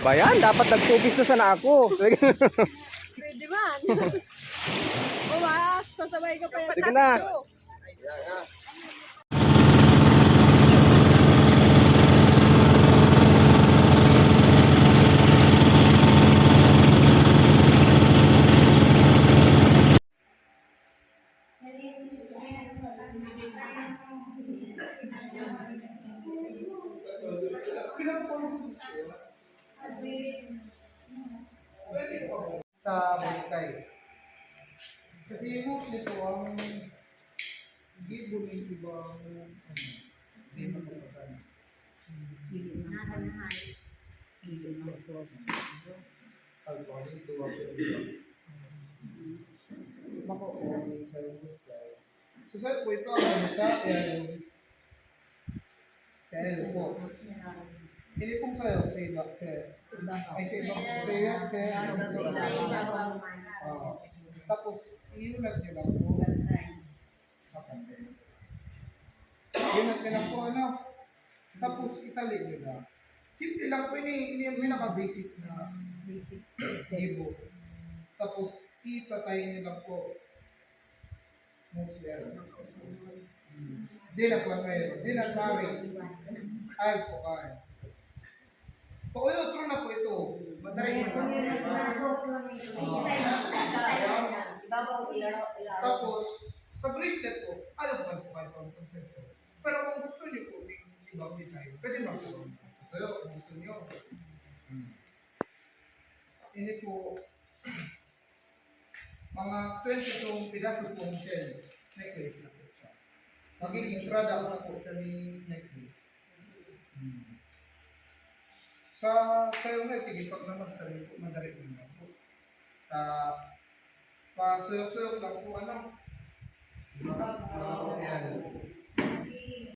Bayan, dapat nagtubis na sana ako. Pwede man. O ba, sasabay ka pa yan. Sige na. Sa Bangkay. Kasi mostly po ang gibo ng ibang hindi mapapagay. Pag-balik ito ako mako-only sa Bangkay. So sir po ito ang sa kaya po. Hindi pong sayo sa iba, ay sa iba, tapos, iunat nyo lang po. Iunat nyo lang po, ano? Tapos, itali nyo lang. Simple lang po, ini naka-basic na gibo. Tapos, itatay nyo lang po. Mostly, di na po ang mayroon. Di na mami. Ay po kayo. True na po ito. Madaling tapos, sa bracelet po, alam ba po kayo ang proseso? Pero kung gusto niyo po, ibang design, pwede naman po. Pero kung gusto niyo, ini po, mga 22 piraso pong shell necklace na po siya. Magiging product na po siya ni necklace. Sa sayo nga, tigipag naman sa rin po, madali po na po. Pa-suyok-suyok lang po, ano? Yan.